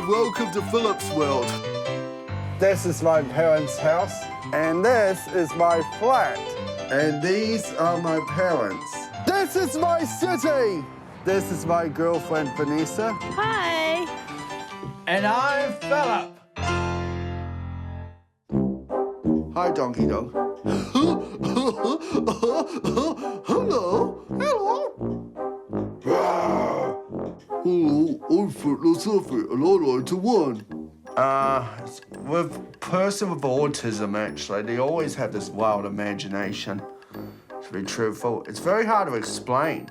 and welcome to Philip's World. This is my parents' house, and this is my flat. And these are my parents. This is my city. This is my girlfriend, Vanessa. Hi. And I'm Philip. Hi, Donkey Dog. Hello. Hello, I'm Fitness Effort, and I like to win. With person with autism, actually, they always have this wild imagination. To be truthful, it's very hard to explain.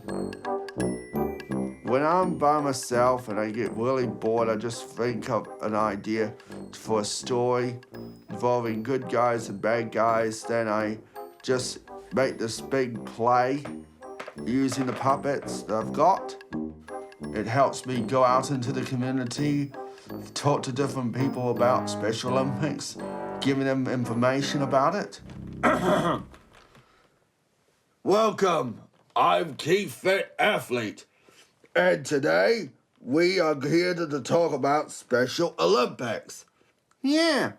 When I'm by myself and I get really bored, I just think of an idea for a story involving good guys and bad guys. Then I just make this big play using the puppets that I've got. It helps me go out into the community, talk to different people about Special Olympics, giving them information about it. Welcome, I'm Keith Fit Athlete, and today we are here to talk about Special Olympics. Yeah,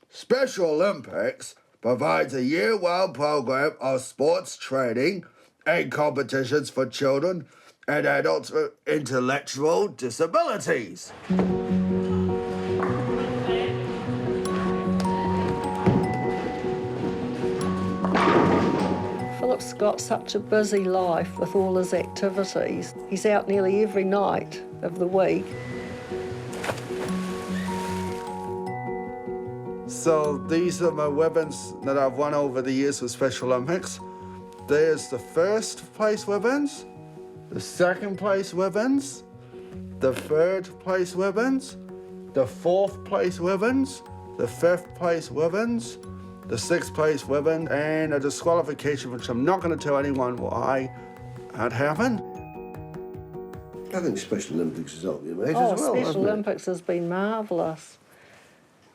Special Olympics provides a year-round program of sports training and competitions for children and adults with intellectual disabilities. Philip's got such a busy life with all his activities. He's out nearly every night of the week. So these are my ribbons that I've won over the years with Special Olympics. There's the first place ribbons, the second place ribbons, the third place ribbons, the fourth place ribbons, the fifth place ribbons, the sixth place ribbon, and a disqualification, which I'm not going to tell anyone why had happened. I think Special Olympics has helped you, mate, Oh, as well, Special hasn't it? Olympics has been marvellous.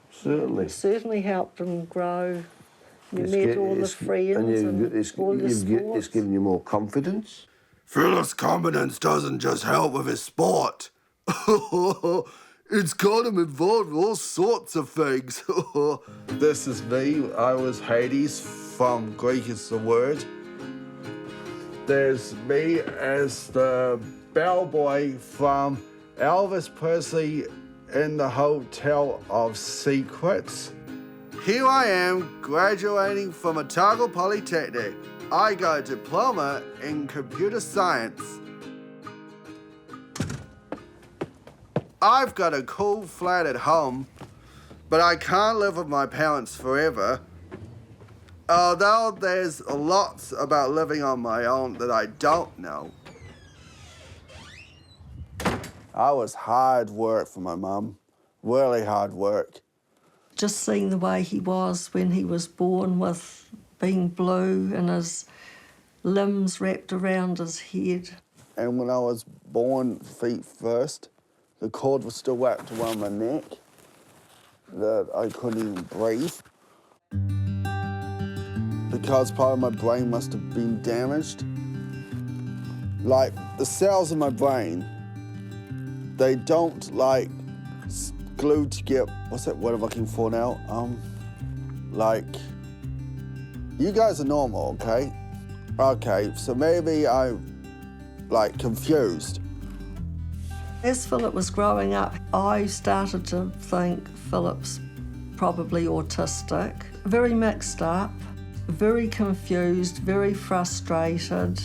Certainly. It's certainly helped him grow. You met all the friends and and all the sports. it's given you more confidence. Philip's confidence doesn't just help with his sport. It's got him involved in all sorts of things. This is me. I was Hades, from Greek is the word. There's me as the bellboy from Elvis Presley in the Hotel of Secrets. Here I am, graduating from Otago Polytechnic. I got a diploma in computer science. I've got a cool flat at home, but I can't live with my parents forever. Although there's lots about living on my own that I don't know. I was hard work for my mum, really hard work. Just seeing the way he was when he was born, with being blue and his limbs wrapped around his head. And when I was born feet first, the cord was still wrapped around my neck, that I couldn't even breathe. Because part of my brain must have been damaged. Like, the cells in my brain, they don't, like, glue together. What's that word I'm looking for now? Like, you guys are normal, okay? Okay, so maybe I'm, like, confused. As Philip was growing up, I started to think Philip's probably autistic, very mixed up, very confused, very frustrated.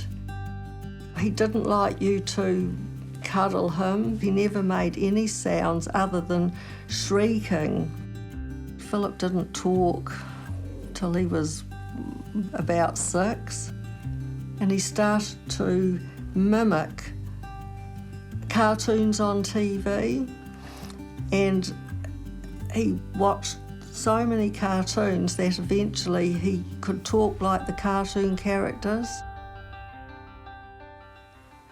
He didn't like you to cuddle him. He never made any sounds other than shrieking. Philip didn't talk till he was about 6, and he started to mimic cartoons on TV, and he watched so many cartoons that eventually he could talk like the cartoon characters.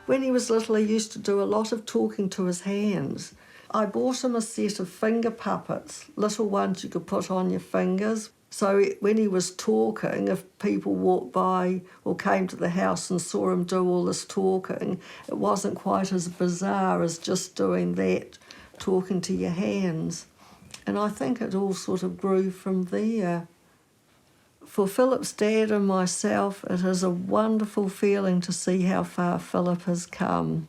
When he was little, he used to do a lot of talking to his hands. I bought him a set of finger puppets, little ones you could put on your fingers. So when he was talking, if people walked by or came to the house and saw him do all this talking, it wasn't quite as bizarre as just doing that talking to your hands. And I think it all sort of grew from there. For Philip's dad and myself, it is a wonderful feeling to see how far Philip has come.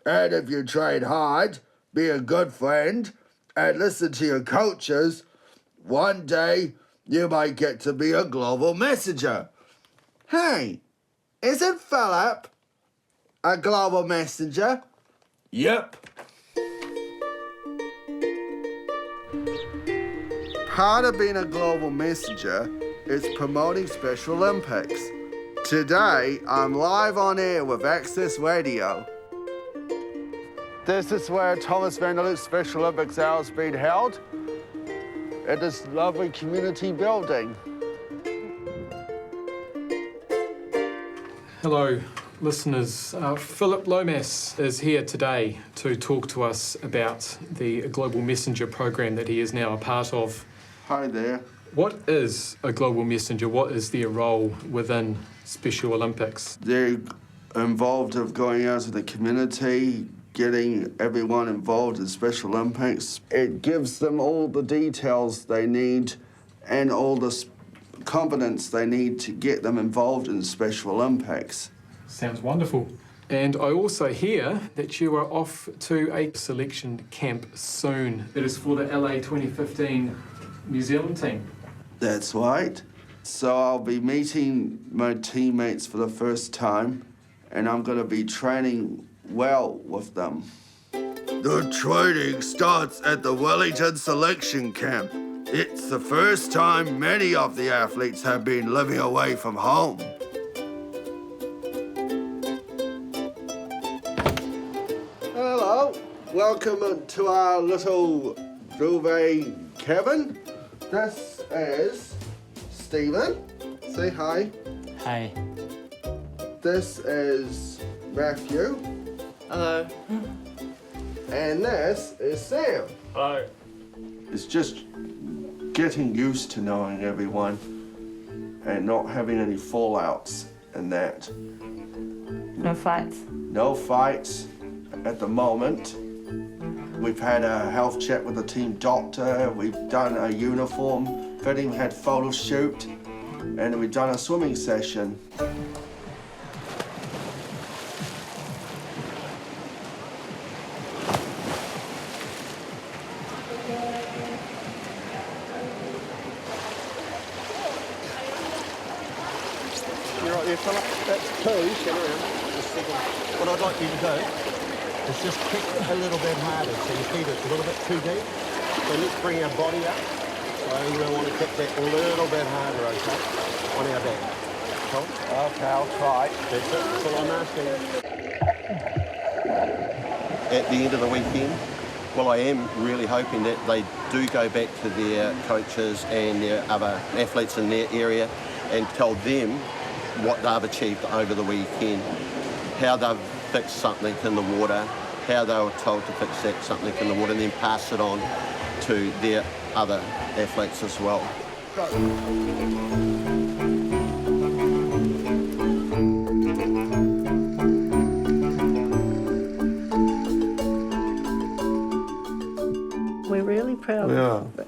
And if you train hard, be a good friend, and listen to your coaches, one day you might get to be a global messenger. Hey, isn't Philip a global messenger? Yep. Part of being a global messenger is promoting Special Olympics. Today, I'm live on air with Access Radio. This is where Thomas Vanderloop's Special Olympics Hour is being held, at this lovely community building. Hello, listeners. Philip Lomas is here today to talk to us about the Global Messenger program that he is now a part of. Hi there. What is a Global Messenger? What is their role within Special Olympics? They're involved of going out to the community, getting everyone involved in Special Olympics. It gives them all the details they need and all the confidence they need to get them involved in Special Olympics. Sounds wonderful. And I also hear that you are off to a selection camp soon. It is for the LA 2015 New Zealand team. That's right. So I'll be meeting my teammates for the first time, and I'm going to be training well with them. The training starts at the Wellington Selection Camp. It's the first time many of the athletes have been living away from home. Hello, welcome to our little duvet cabin. This is Stephen. Say hi. Hi. This is Matthew. Hello. And this is Sam. Hello. It's just getting used to knowing everyone and not having any fallouts and that. No fights. No fights at the moment. We've had a health check with the team doctor. We've done a uniform fitting, had photo shoot, and we've done a swimming session. You're right there, fella. That's two. Turn around. Just a second. What I'd like you to do is just kick a little bit harder. So your feet are a little bit too deep. So let's bring our body up. So we want to kick that a little bit harder, okay? On our back. Cool? Okay, I'll try. That's it. That's all I'm asking. At the end of the weekend, well, I am really hoping that they do go back to their coaches and their other athletes in their area and tell them what they've achieved over the weekend, how they've fixed something in the water, how they were told to fix that something in the water, and then pass it on to their other athletes as well. We're really proud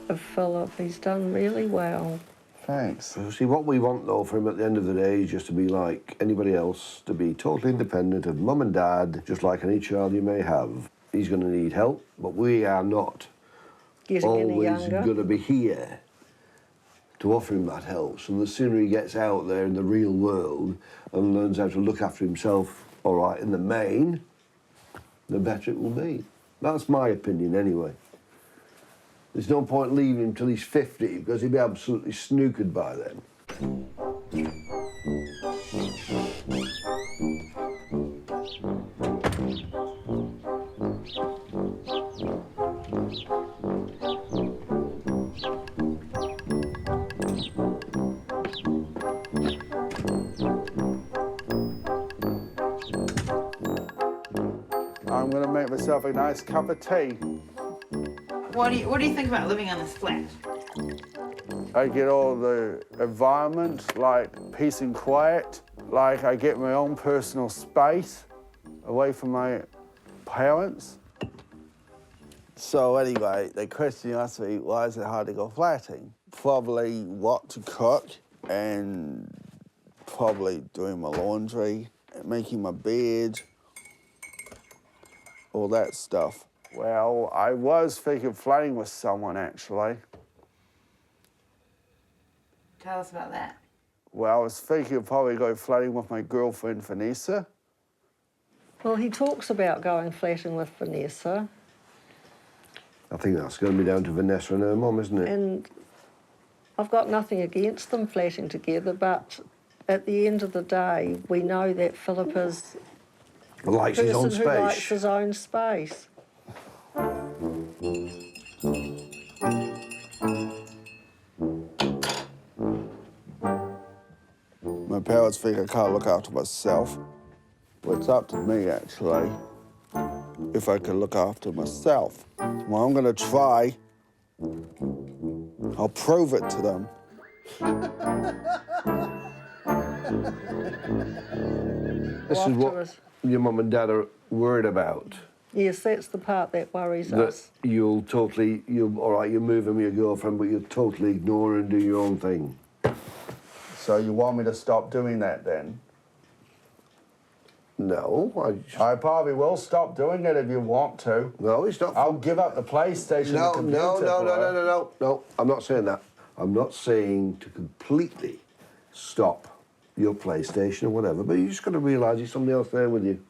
of Philip. He's done really well. Thanks. See, what we want, though, for him at the end of the day is just to be like anybody else, to be totally independent of mum and dad, just like any child you may have. He's going to need help, but we are not Getting any always younger. going to be here to offer him that help. So the sooner he gets out there in the real world and learns how to look after himself, all right, in the main, the better it will be. That's my opinion, anyway. There's no point leaving him till he's 50 because he'll be absolutely snookered by then. I'm going to make myself a nice cup of tea. What do you think about living on this flat? I get all the environment, like peace and quiet. Like I get my own personal space away from my parents. So anyway, the question you asked me, why is it hard to go flatting? Probably what to cook and probably doing my laundry, making my bed, all that stuff. Well, I was thinking flatting with someone, actually. Tell us about that. Well, I was thinking of probably going flatting with my girlfriend, Vanessa. Well, he talks about going flatting with Vanessa. I think that's going to be down to Vanessa and her mum, isn't it? And I've got nothing against them flatting together, but at the end of the day, we know that Philip is Likes a his own person who likes space. his own space. My parents think I can't look after myself. Well, it's up to me, actually, if I can look after myself. Well, I'm going to try. I'll prove it to them. This is what Afterwards. your mum and dad are worried about. Yes, that's the part that worries That us. you'll all right, you move in with your girlfriend, but you'll totally ignore her and do your own thing. So you want me to stop doing that then? No, I probably will stop doing it if you want to. no, it's not. I'll give up the PlayStation, the computer. No. I'm not saying that. I'm not saying to completely stop your PlayStation or whatever, but you just got to realise there's somebody else there with you.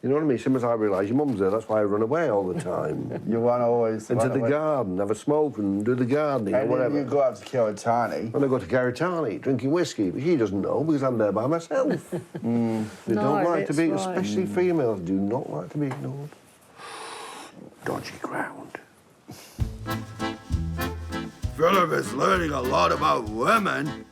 You know what I mean? Same as I realise your mum's there, that's why I run away all the time. You want to always Into run the away. garden, have a smoke and do the gardening And or whatever. then you go out to Kiwatani. And I go to Garitani drinking whiskey, but he doesn't know because I'm there by myself. They No, don't like to that's be, right. especially females, do not like to be ignored. Dodgy ground. Philip is learning a lot about women.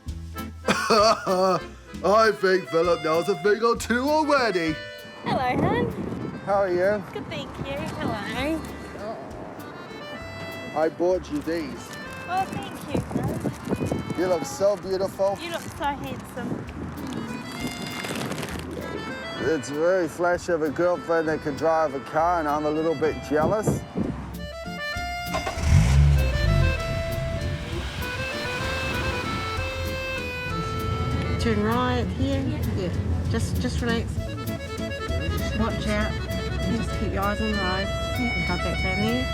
I think Philip knows a thing or two already. Hello, hon. How are you? Good, thank you. Hello. I bought you these. Oh, thank you, hon. You look so beautiful. You look so handsome. It's very flashy of a girlfriend that can drive a car, and I'm a little bit jealous. Turn right here. Yeah. Just relax. Watch out. Just keep your eyes on the road. And come back down there.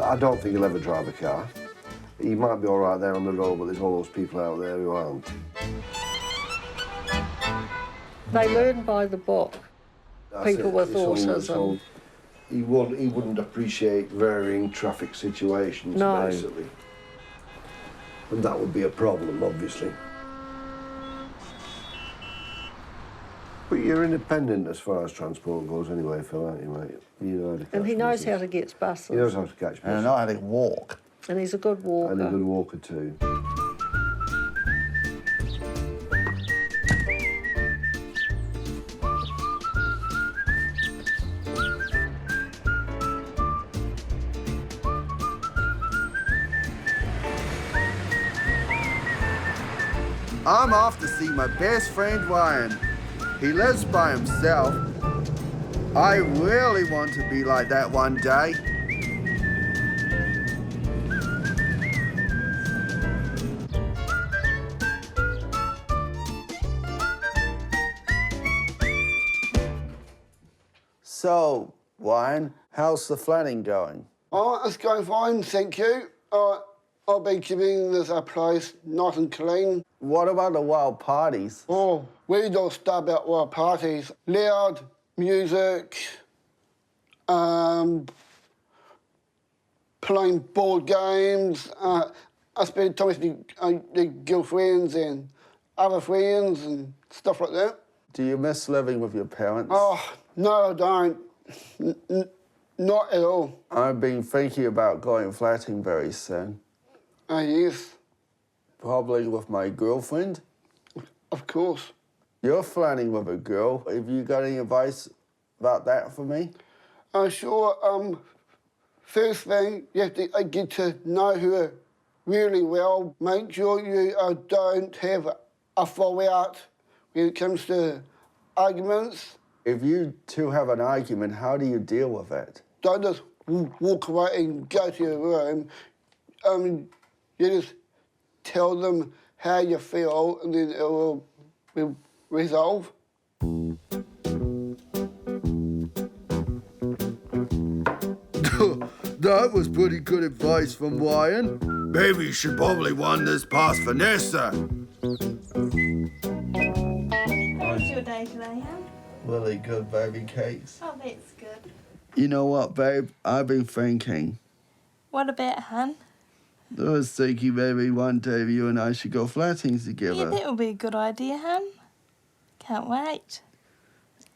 I don't think he'll ever drive a car. He might be all right there on the road, but there's all those people out there who aren't. They learn by the book. That's People it. with It's all- autism. it's all- he wouldn't appreciate varying traffic situations, No. basically. And that would be a problem, obviously. But you're independent as far as transport goes anyway, Phil, aren't you, mate? You know how to catch And he knows buses. how to get buses. He knows how to catch And I buses. know how to walk. And he's a good walker. And a good walker too. I'm off to see my best friend Ryan. He lives by himself. I really want to be like that one day. So, Ryan, how's the flatting going? Oh, it's going fine, thank you. I've been keeping this place nice and clean. What about the wild parties? Oh, we don't stop about our parties. Loud music, playing board games. I spend time with the girlfriends and other friends and stuff like that. Do you miss living with your parents? Oh, no, I don't. Not at all. I've been thinking about going flatting very soon. Yes, Probably with my girlfriend. of course. You're flatting with a girl. Have you got any advice about that for me? Sure. First thing, you have to get to know her really well. Make sure you don't have a fallout when it comes to arguments. If you two have an argument, how do you deal with it? Don't just walk away and go to your room. You just tell them how you feel and then it will resolve. That was pretty good advice from Ryan. Maybe you should probably run this past Vanessa. How was your day today, Hal? Really good, baby cakes. Oh, that's good. You know what, babe? I've been thinking. What about, hun? I was thinking maybe one day you and I should go flatting together. Yeah, that would be a good idea, hun. Can't wait.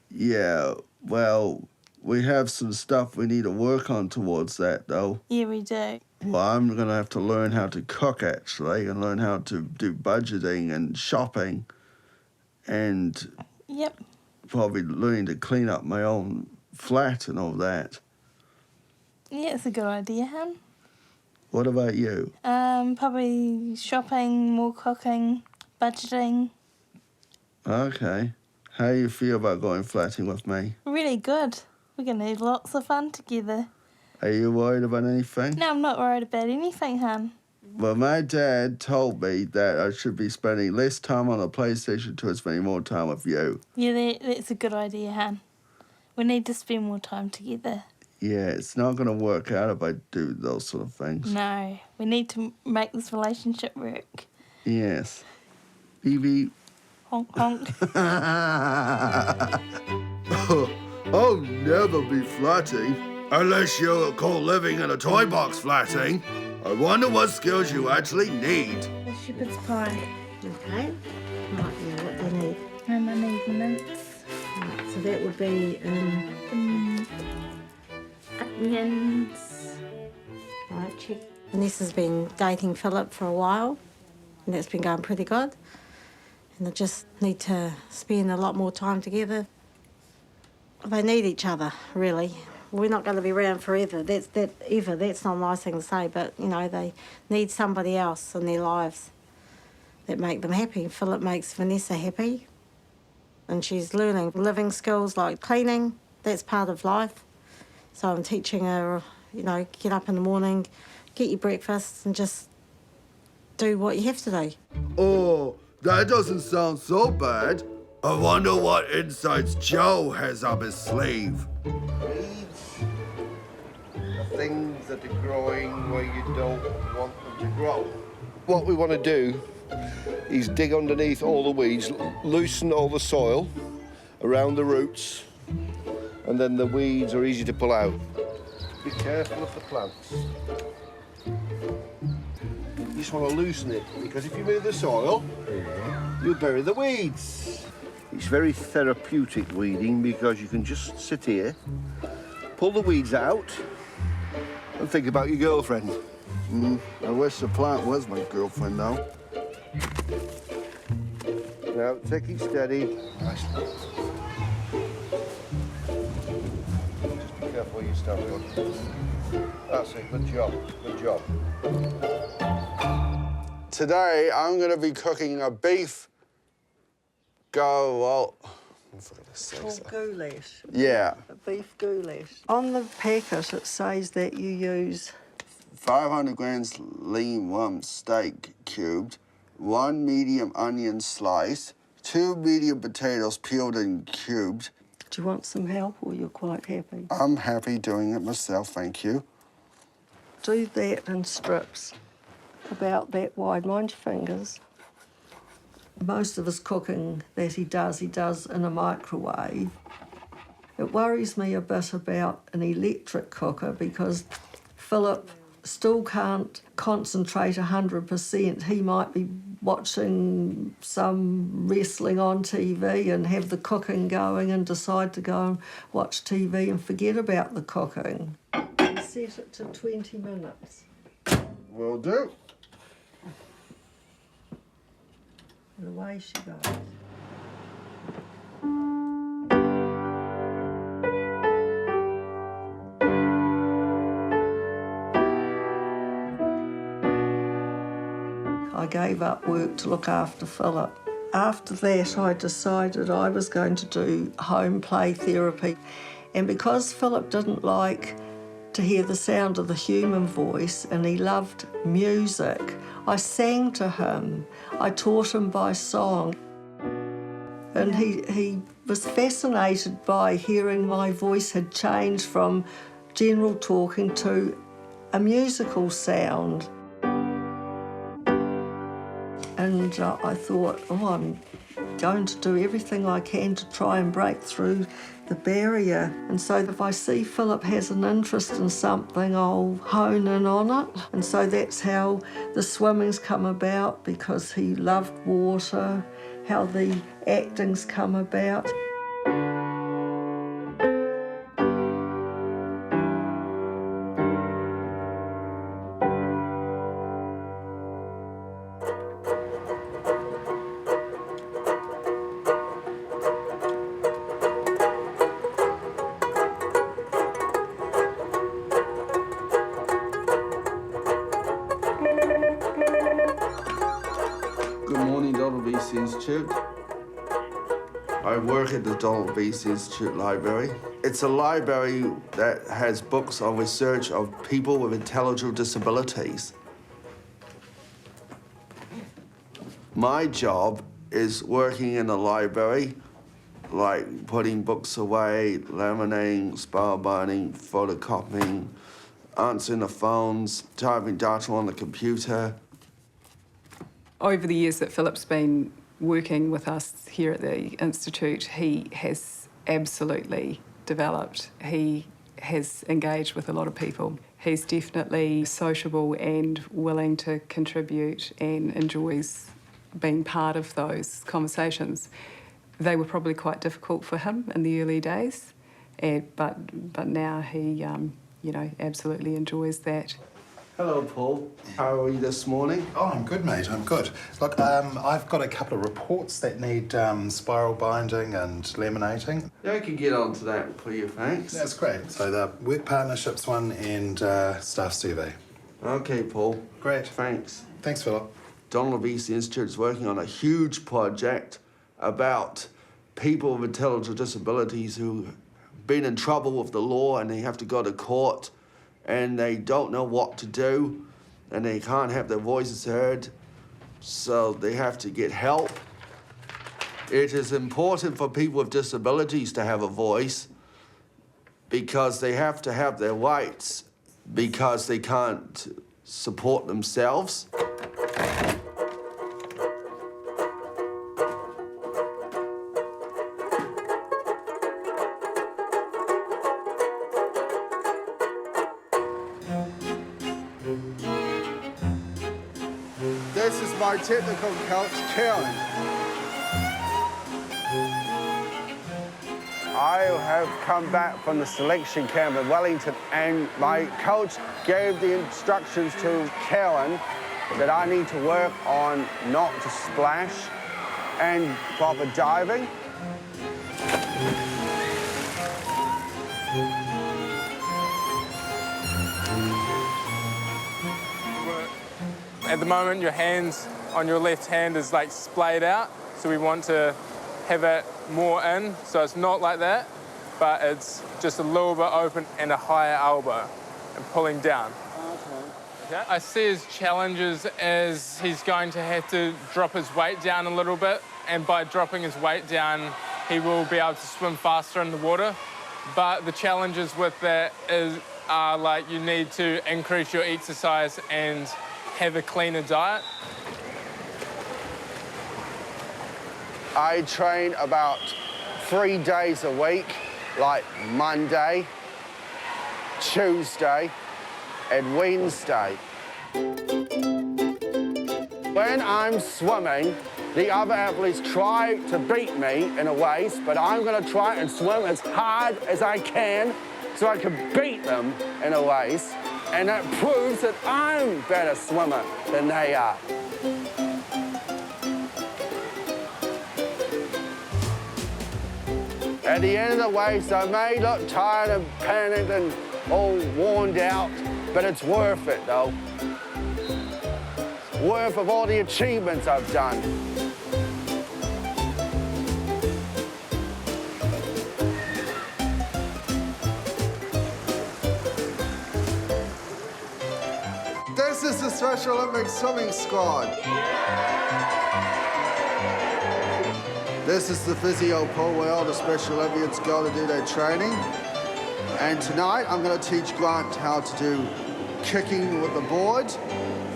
Yeah, well, we have some stuff we need to work on towards that, though. Yeah, we do. Well, I'm going to have to learn how to cook, actually, and learn how to do budgeting and shopping. And Yep. probably learning to clean up my own flat and all that. Yeah, it's a good idea, hun. What about you? Probably shopping, more cooking, budgeting. Okay. How do you feel about going flatting with me? Really good. We're going to have lots of fun together. Are you worried about anything? No, I'm not worried about anything, hun. Well, my dad told me that I should be spending less time on the PlayStation 2 and spending more time with you. Yeah, that's a good idea, hun. We need to spend more time together. Yeah, it's not going to work out if I do those sort of things. No, we need to make this relationship work. Yes. Beep. Honk, honk. I'll never be flatting. Unless you call living in a toy box flatting. I wonder what skills you actually need. The shepherd's pie. Okay. Right, yeah, what do you need? And I need mince. Right, so that would be Onions. right, check. Vanessa's been dating Philip for a while, and that's been going pretty good. And they just need to spend a lot more time together. They need each other, really. We're not going to be around forever. That's not a nice thing to say, but you know, they need somebody else in their lives that make them happy. Philip makes Vanessa happy, and she's learning living skills like cleaning. That's part of life. So I'm teaching her, you know, get up in the morning, get your breakfast, and just do what you have to do. Oh, that doesn't sound so bad. I wonder what insights Joe has up his sleeve. Weeds are things that are growing where you don't want them to grow. What we want to do is dig underneath all the weeds, loosen all the soil around the roots, and then the weeds are easy to pull out. Be careful of the plants. You just want to loosen it, because if you move the soil, you'll bury the weeds. It's very therapeutic weeding because you can just sit here, pull the weeds out, and think about your girlfriend. I wish the plant was my girlfriend, though. Now, take it steady. Nice. Just be careful where you stand, good. That's it, good job, good job. Today, I'm going to be cooking a beef Goulash. Yeah. A beef goulash. On the packet, it says that you use 500 grams lean rump steak cubed, 1 medium onion slice, 2 medium potatoes peeled and cubed. Do you want some help or you're quite happy? I'm happy doing it myself, thank you. Do that in strips about that wide. Mind your fingers. Most of his cooking that he does in a microwave. It worries me a bit about an electric cooker because Philip still can't concentrate 100%. He might be watching some wrestling on TV and have the cooking going and decide to go and watch TV and forget about the cooking. Set it to 20 minutes. Will do. And away she goes. I gave up work to look after Philip. After that, I decided I was going to do home play therapy. And because Philip didn't like to hear the sound of the human voice and he loved music, I sang to him. I taught him by song. And he was fascinated by hearing my voice had changed from general talking to a musical sound. And I thought, I'm going to do everything I can to try and break through the barrier. And so if I see Philip has an interest in something, I'll hone in on it. And so that's how the swimming's come about, because he loved water, how the acting's come about. Good morning, Donald VC Institute. I work at the Donald VC Institute Library. It's a library that has books on research of people with intellectual disabilities. My job is working in the library, like putting books away, laminating, spiral binding, photocopying, answering the phones, typing data on the computer. Over the years that Philip's been working with us here at the Institute, he has absolutely developed. He has engaged with a lot of people. He's definitely sociable and willing to contribute and enjoys being part of those conversations. They were probably quite difficult for him in the early days, but now he, absolutely enjoys that. Hello, Paul. How are you this morning? Oh, I'm good, mate. I'm good. Look, I've got a couple of reports that need spiral binding and laminating. Yeah, I can get onto that for you, thanks. That's great. So the work partnerships one and staff survey. Okay, Paul. Great. Thanks. Thanks, Philip. Donald VC Institute is working on a huge project about people with intellectual disabilities who've been in trouble with the law and they have to go to court and they don't know what to do and they can't have their voices heard, so they have to get help. It is important for people with disabilities to have a voice because they have to have their rights because they can't support themselves. This is my technical coach, Karen. I have come back from the selection camp in Wellington, and my coach gave the instructions to Karen that I need to work on not to splash and proper diving. At the moment, your hands on your left hand is like splayed out, so we want to have it more in, so it's not like that, but it's just a little bit open and a higher elbow and pulling down. Okay. I see his challenges as he's going to have to drop his weight down a little bit, and by dropping his weight down, he will be able to swim faster in the water. But the challenges with that are like you need to increase your exercise and have a cleaner diet. I train about 3 days a week, like Monday, Tuesday, and Wednesday. When I'm swimming, the other athletes try to beat me in a race, but I'm gonna try and swim as hard as I can so I can beat them in a race. And that proves that I'm a better swimmer than they are. At the end of the race, I may look tired and panicked and all worn out, but it's worth it, though. Worth of all the achievements I've done. Special Olympics swimming squad. This is the physio pool where all the Special Olympians go to do their training. And tonight I'm going to teach Grant how to do kicking with the board,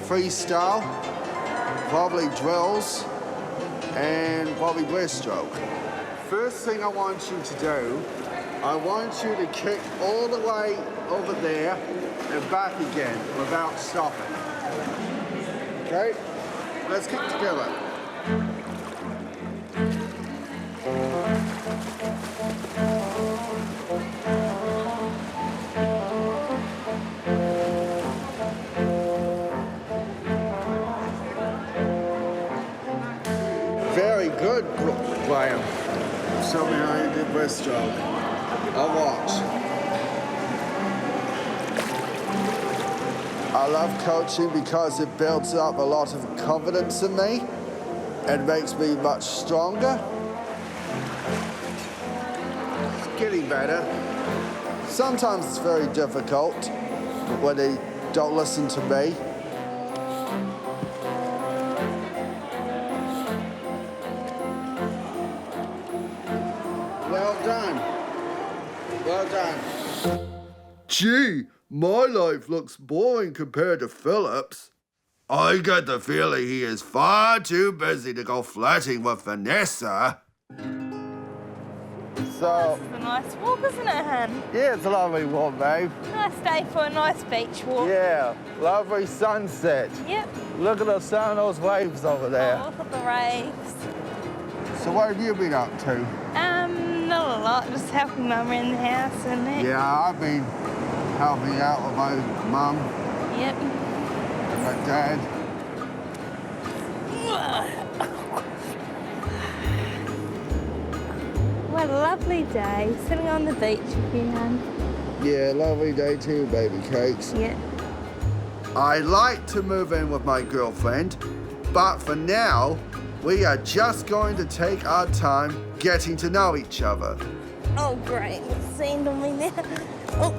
freestyle, probably drills, and probably breaststroke. First thing I want you to do, I want you to kick all the way over there and back again without stopping. Okay? Let's kick together. Very good, Graham. Show me how you do breaststroke. I'll watch. I love coaching because it builds up a lot of confidence in me and makes me much stronger. It's getting better. Sometimes it's very difficult when they don't listen to me. Well done. Well done. Gee, my life looks boring compared to Philip's. I get the feeling he is far too busy to go flirting with Vanessa. So, This is a nice walk, isn't it, hun? yeah, it's a lovely walk, babe. Nice day for a nice beach walk. Yeah, lovely sunset. Yep. Look at the sun, those waves over there. Oh, look at the waves. So what have you been up to? Not a lot, just helping Mum around the house and that. Yeah, I've been helping out with my mum Yep. and my dad. What a lovely day, sitting on the beach with you, hun. Yeah, lovely day too, baby cakes. Yeah. I'd like to move in with my girlfriend, but for now, we are just going to take our time getting to know each other. Oh, great. It's sand on me now. Oh.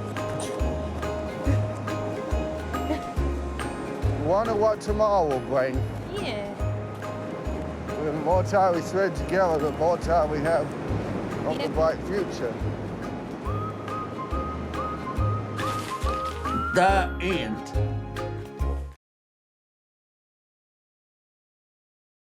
Wonder what tomorrow will bring. Yeah. The more time we spend together, the more time we have of the bright future. The end.